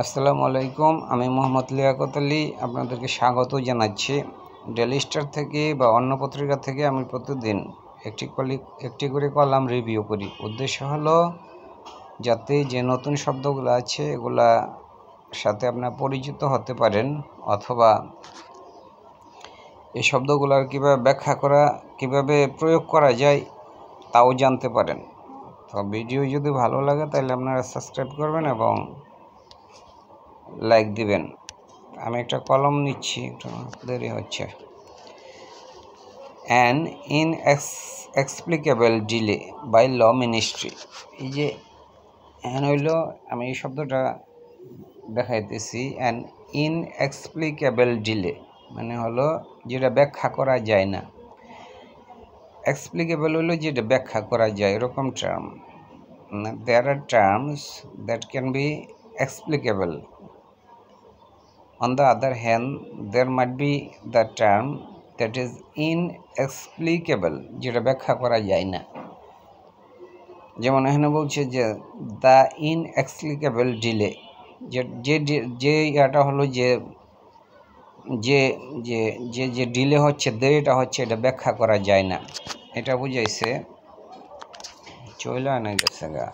আসসালামু আলাইকুম, আমি মোহাম্মদ লিয়াকত আলী আপনাদেরকে স্বাগত জানাচ্ছি। ডেইলি স্টার থেকে বা অন্য পত্রিকা থেকে আমি প্রতিদিন একটি করে কলাম রিভিউ করি। উদ্দেশ্য হলো যাতে যে নতুন শব্দগুলো আছে এগুলা সাথে আপনার পরিচিত হতে পারেন, অথবা এই শব্দগুলোর কীভাবে ব্যাখ্যা করা, কীভাবে প্রয়োগ করা যায় তাও জানতে পারেন। তো ভিডিও যদি ভালো লাগে তাহলে আপনারা সাবস্ক্রাইব করবেন এবং লাইক দিবেন। আমি একটা কলম নিচ্ছি, একটু দেরি হচ্ছে। An inexplicable delay by law ministry. এই যে অ্যান হইল, আমি এই শব্দটা দেখাইতেছি। অ্যান ইনএক্সপ্লিকেবল ডিলে মানে হলো যেটা ব্যাখ্যা করা যায় না। এক্সপ্লিকেবল হলো যেটা ব্যাখ্যা করা যায়, এরকম term. There are terms that can be explicable. On the other hand, there might be the term that is inexplicable, যেটা ব্যাখ্যা করা যায় না। যেমন এখানে বলছে যে দ্য ইনএক্সপ্লিকেবল ডিলে, যে এটা হলো যে যে যে যে যে ডিলে হচ্ছে, দেরিটা হচ্ছে, এটা ব্যাখ্যা করা যায় না। এটা বুঝাইছে চইলা না গেছে গা।